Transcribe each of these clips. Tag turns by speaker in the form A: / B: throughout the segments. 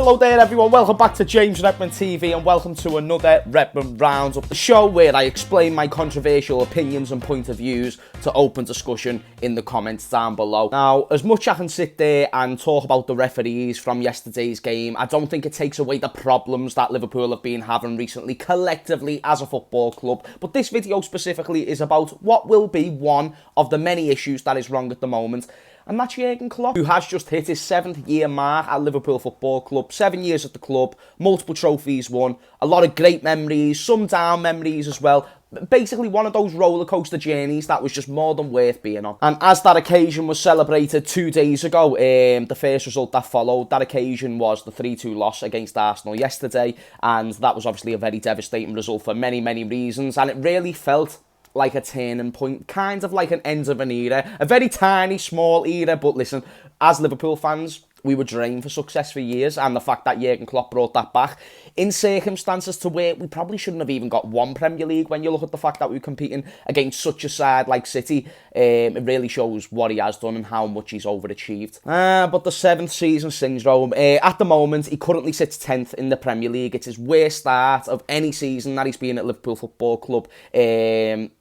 A: hello there everyone, welcome back to James Redmond TV and welcome to another Redmond Roundup, the show where I explain my controversial opinions and point of views to open discussion in the comments down below. Now, as much I can sit there and talk about the referees from yesterday's game, I don't think it takes away the problems that Liverpool have been having recently collectively as a football club, but this video specifically is about what will be one of the many issues that is wrong at the moment. And that's Jurgen Klopp, who has just hit his 7th year mark at Liverpool Football Club. 7 years at the club, multiple trophies won, a lot of great memories, some down memories as well. Basically one of those roller coaster journeys that was just more than worth being on. And as that occasion was celebrated 2 days ago, the first result that followed, that occasion was the 3-2 loss against Arsenal yesterday. And that was obviously a very devastating result for many, many reasons. And it really felt like a turning point, kind of like an end of an era, a very tiny, small era, but listen, as Liverpool fans, we were drained for success for years, and the fact that Jurgen Klopp brought that back in circumstances to where we probably shouldn't have even got one Premier League. When you look at the fact that we were competing against such a side like City, it really shows what he has done and how much he's overachieved. But the 7th season syndrome, at the moment, he currently sits 10th in the Premier League. It's his worst start of any season that he's been at Liverpool Football Club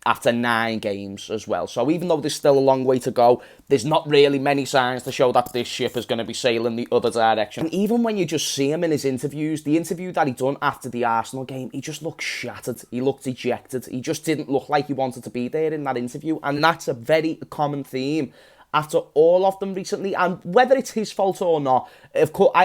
A: after 9 games as well. So even though there's still a long way to go, there's not really many signs to show that this ship is going to be sailing the other direction. And even when you just see him in his interviews, the interview that he done after the Arsenal game, he just looked shattered. He looked dejected. He just didn't look like he wanted to be there in that interview. And that's a very common theme after all of them recently, and whether it's his fault or not, of course,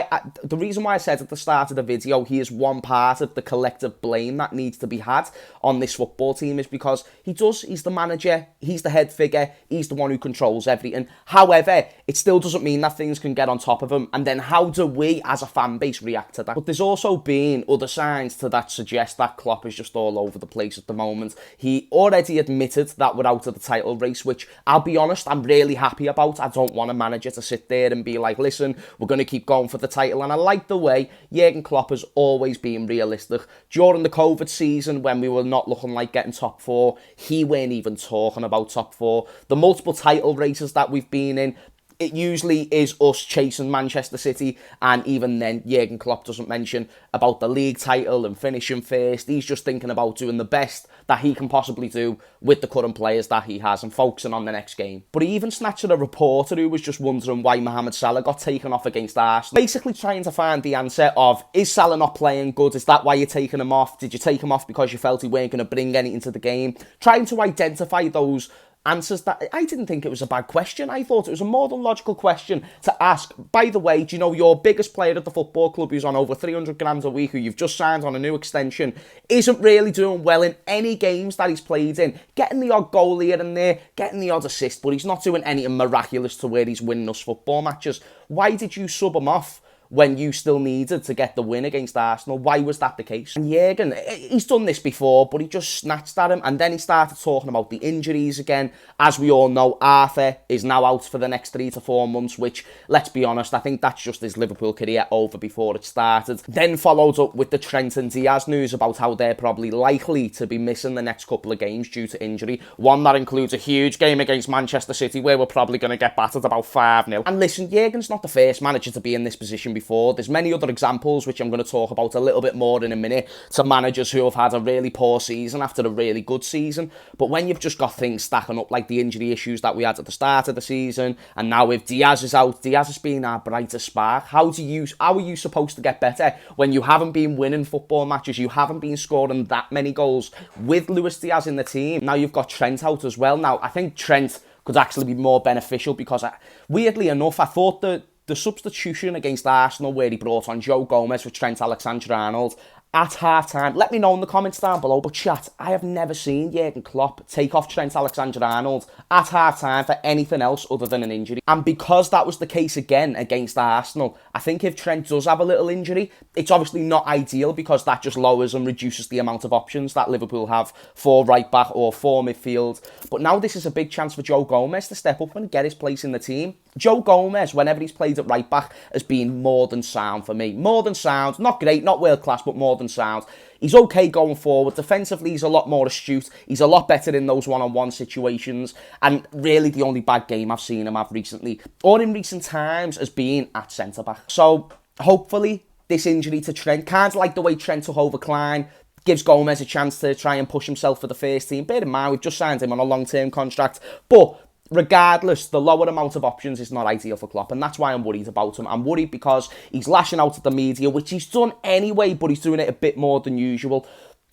A: the reason why I said at the start of the video he is one part of the collective blame that needs to be had on this football team is because he's the manager, he's the head figure, he's the one who controls everything. However, it still doesn't mean that things can get on top of him, and then how do we as a fan base react to that? But there's also been other signs to that suggest that Klopp is just all over the place at the moment. He already admitted that we're out of the title race, which I'll be honest, I'm really happy about. I don't want a manager to sit there and be like, listen, we're going to keep going for the title. And I like the way Jurgen Klopp has always been realistic. During the COVID season, when we were not looking like getting top 4, he weren't even talking about top 4. The multiple title races that we've been in, it usually is us chasing Manchester City, and even then Jurgen Klopp doesn't mention about the league title and finishing first. He's just thinking about doing the best that he can possibly do with the current players that he has and focusing on the next game. But he even snatched a reporter who was just wondering why Mohamed Salah got taken off against Arsenal, basically trying to find the answer of, is Salah not playing good? Is that why you're taking him off? Did you take him off because you felt he weren't going to bring anything to the game? Trying to identify those answers. That I didn't think it was a bad question. I thought it was a more than logical question to ask. By the way, do you know your biggest player at the football club, who's on over 300 grand a week, who you've just signed on a new extension, isn't really doing well in any games that he's played in, getting the odd goal here and there, getting the odd assist, but he's not doing anything miraculous to where he's winning us football matches. Why did you sub him off when you still needed to get the win against Arsenal? Why was that the case? And Jurgen, he's done this before, but he just snatched at him, and then he started talking about the injuries again. As we all know, Arthur is now out for the next 3 to 4 months, which, let's be honest, I think that's just his Liverpool career over before it started. Then followed up with the Trent and Diaz news about how they're probably likely to be missing the next couple of games due to injury. One that includes a huge game against Manchester City, where we're probably going to get battered about 5-0. And listen, Jurgen's not the first manager to be in this position before. There's many other examples, which I'm going to talk about a little bit more in a minute, to managers who have had a really poor season after a really good season. But when you've just got things stacking up like the injury issues that we had at the start of the season, and now if Diaz is out, Diaz has been our brightest spark. How are you supposed to get better when you haven't been winning football matches, you haven't been scoring that many goals with Luis Diaz in the team? Now you've got Trent out as well. Now I think Trent could actually be more beneficial because, weirdly enough, I thought that the substitution against Arsenal, where he brought on Joe Gomez for Trent Alexander-Arnold at half-time, let me know in the comments down below, but chat, I have never seen Jurgen Klopp take off Trent Alexander-Arnold at half-time for anything else other than an injury. And because that was the case again against Arsenal, I think if Trent does have a little injury, it's obviously not ideal because that just lowers and reduces the amount of options that Liverpool have for right-back or for midfield. But now this is a big chance for Joe Gomez to step up and get his place in the team. Joe Gomez, whenever he's played at right-back, has been more than sound for me. More than sound. Not great, not world-class, but more than sound. He's okay going forward. Defensively, he's a lot more astute. He's a lot better in those one-on-one situations. And really, the only bad game I've seen him have recently, or in recent times, has been at centre-back. So, hopefully, this injury to Trent, kind of like the way Trent took over Klein, gives Gomez a chance to try and push himself for the first team. Bear in mind, we've just signed him on a long-term contract. But regardless, the lower amount of options is not ideal for Klopp, and that's why I'm worried about him. I'm worried because he's lashing out at the media, which he's done anyway, but he's doing it a bit more than usual.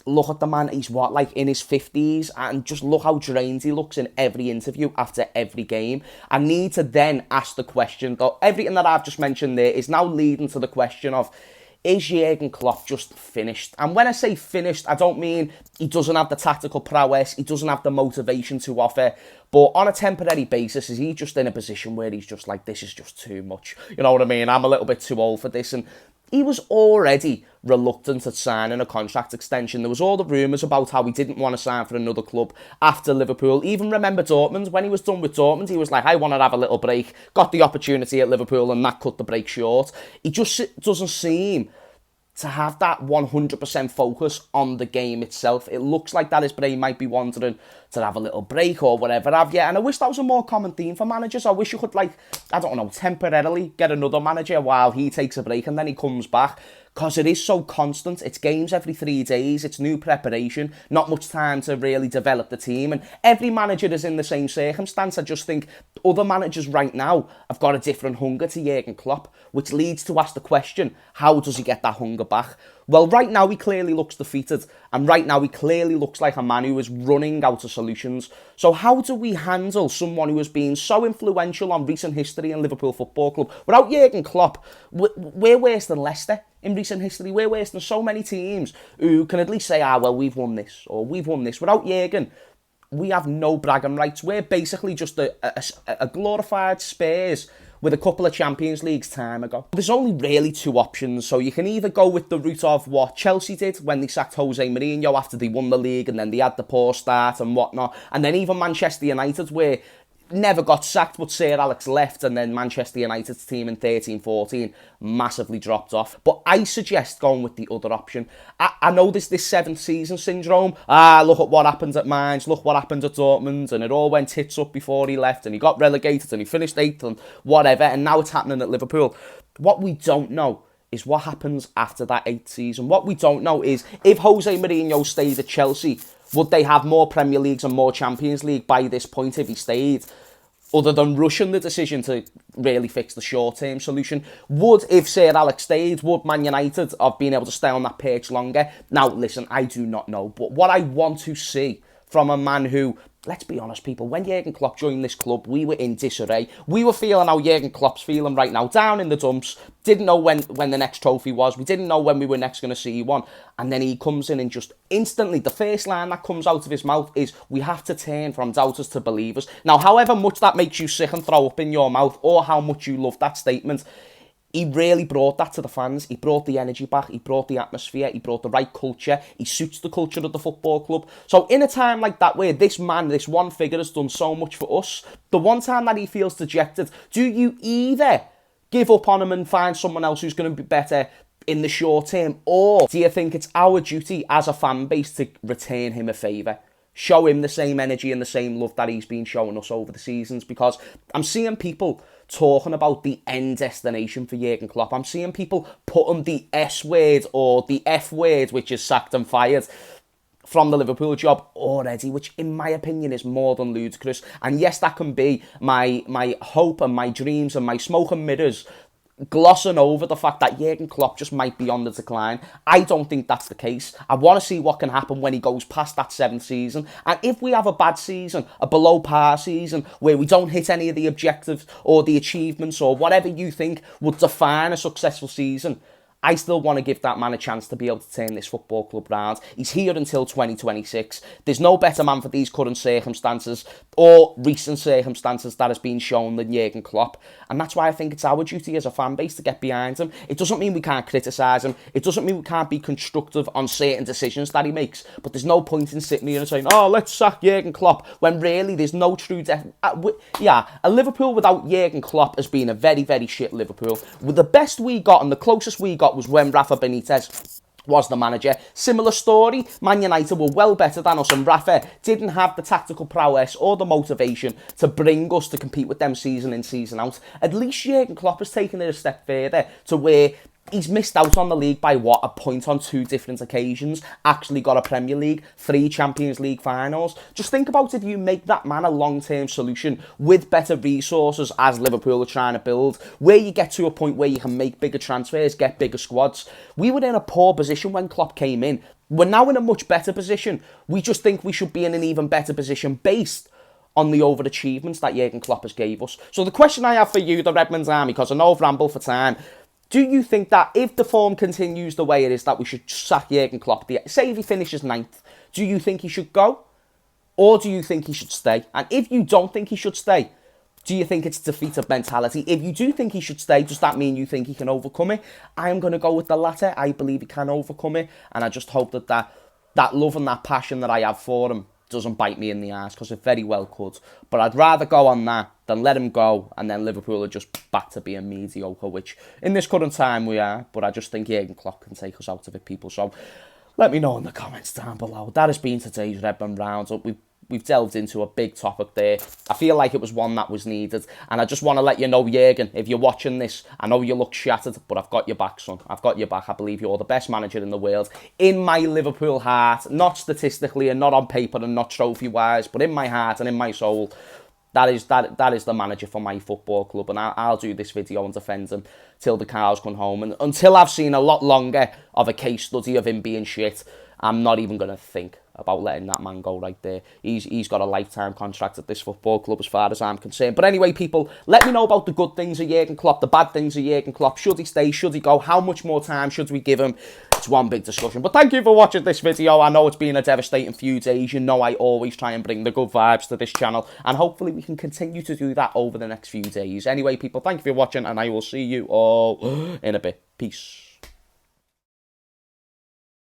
A: Look at the man, he's in his 50s, and just look how drained he looks in every interview after every game. I need to then ask the question, though, everything that I've just mentioned there is now leading to the question of, is Jurgen Klopp just finished? And when I say finished, I don't mean he doesn't have the tactical prowess, he doesn't have the motivation to offer, but on a temporary basis, is he just in a position where he's just like, this is just too much? You know what I mean? I'm a little bit too old for this. And he was already reluctant at signing a contract extension. There was all the rumours about how he didn't want to sign for another club after Liverpool. Even remember Dortmund, when he was done with Dortmund, he was like, I want to have a little break. Got the opportunity at Liverpool and that cut the break short. He just doesn't seem to have that 100% focus on the game itself. It looks like that his brain might be wandering to have a little break or whatever have you. And I wish that was a more common theme for managers. I wish you could, temporarily get another manager while he takes a break and then he comes back. Because it is so constant. It's games every 3 days. It's new preparation. Not much time to really develop the team. And every manager is in the same circumstance. I just think other managers right now have got a different hunger to Jurgen Klopp, which leads to ask the question, how does he get that hunger back? Well, right now he clearly looks defeated. And right now he clearly looks like a man who is running out of solutions. So how do we handle someone who has been so influential on recent history in Liverpool Football Club? Without Jurgen Klopp, we're worse than Leicester in recent history. We're worse than so many teams who can at least say, we've won this, or we've won this. Without Jurgen, we have no bragging rights. We're basically just a glorified Spurs with a couple of Champions Leagues time ago. There's only really two options, so you can either go with the route of what Chelsea did when they sacked Jose Mourinho after they won the league and then they had the poor start and whatnot, and then even Manchester United, where never got sacked, but Sir Alex left, and then Manchester United's team in 13-14 massively dropped off. But I suggest going with the other option. I know this seventh season syndrome. Look at what happened at Mainz, look what happened at Dortmund, and it all went tits up before he left, and he got relegated, and he finished 8th, and whatever, and now it's happening at Liverpool. What we don't know is what happens after that 8th season. What we don't know is, if Jose Mourinho stayed at Chelsea, would they have more Premier Leagues and more Champions League by this point if he stayed? Other than rushing the decision to really fix the short-term solution. If Sir Alex stayed, would Man United have been able to stay on that perch longer? Now, listen, I do not know. But what I want to see from a man who, let's be honest, people, when Jurgen Klopp joined this club, we were in disarray. We were feeling how Jurgen Klopp's feeling right now, down in the dumps. Didn't know when the next trophy was. We didn't know when we were next going to see one. And then he comes in and just instantly, the first line that comes out of his mouth is, we have to turn from doubters to believers. Now, however much that makes you sick and throw up in your mouth, or how much you love that statement, he really brought that to the fans. He brought the energy back. He brought the atmosphere. He brought the right culture. He suits the culture of the football club. So in a time like that, where this man, this one figure, has done so much for us, the one time that he feels dejected, do you either give up on him and find someone else who's going to be better in the short term, or do you think it's our duty as a fan base to return him a favour? Show him the same energy and the same love that he's been showing us over the seasons? Because I'm seeing people talking about the end destination for Jurgen Klopp. I'm seeing people putting the S word or the F word, which is sacked and fired, from the Liverpool job already, which in my opinion is more than ludicrous. And yes, that can be my hope and my dreams and my smoke and mirrors glossing over the fact that Jurgen Klopp just might be on the decline. I don't think that's the case. I want to see what can happen when he goes past that 7th season. And if we have a bad season, a below par season, where we don't hit any of the objectives or the achievements or whatever you think would define a successful season, I still want to give that man a chance to be able to turn this football club round. He's here until 2026. There's no better man for these current circumstances or recent circumstances that has been shown than Jurgen Klopp. And that's why I think it's our duty as a fan base to get behind him. It doesn't mean we can't criticise him. It doesn't mean we can't be constructive on certain decisions that he makes. But there's no point in sitting here and saying, let's sack Jurgen Klopp, when really there's no true... a Liverpool without Jurgen Klopp has been a very, very shit Liverpool. With the best we got and the closest we got was when Rafa Benitez was the manager. Similar story, Man United were well better than us, and Rafa didn't have the tactical prowess or the motivation to bring us to compete with them season in, season out. At least Jurgen Klopp has taken it a step further to where He's missed out on the league by, what, a point on 2 different occasions. Actually got a Premier League, 3 Champions League finals. Just think about if you make that man a long-term solution with better resources, as Liverpool are trying to build, where you get to a point where you can make bigger transfers, get bigger squads. We were in a poor position when Klopp came in. We're now in a much better position. We just think we should be in an even better position based on the overachievements that Jurgen Klopp has gave us. So the question I have for you, the Redmond's Army, because I know I've rambled for time, do you think that if the form continues the way it is, that we should sack Jurgen Klopp? Say if he finishes 9th, do you think he should go? Or do you think he should stay? And if you don't think he should stay, do you think it's defeated mentality? If you do think he should stay, does that mean you think he can overcome it? I am going to go with the latter. I believe he can overcome it. And I just hope that love and that passion that I have for him doesn't bite me in the ass, because it very well could. But I'd rather go on that than let him go and then Liverpool are just back to being mediocre, which in this current time we are. But I just think Jurgen Klopp can take us out of it, people. So let me know in the comments down below. That has been today's Redmond Roundup. We've delved into a big topic there. I feel like it was one that was needed. And I just want to let you know, Jurgen, if you're watching this, I know you look shattered, but I've got your back, son. I've got your back. I believe you're the best manager in the world. In my Liverpool heart, not statistically and not on paper and not trophy-wise, but in my heart and in my soul, that is the manager for my football club. And I'll do this video and defend him till the cows come home. And until I've seen a lot longer of a case study of him being shit, I'm not even going to think about letting that man go right there. He's got a lifetime contract at this football club as far as I'm concerned. But anyway, people, let me know about the good things of Jurgen Klopp, the bad things of Jurgen Klopp. Should he stay? Should he go? How much more time should we give him? It's one big discussion. But thank you for watching this video. I know it's been a devastating few days. You know I always try and bring the good vibes to this channel. And hopefully we can continue to do that over the next few days. Anyway, people, thank you for watching. And I will see you all in a bit. Peace.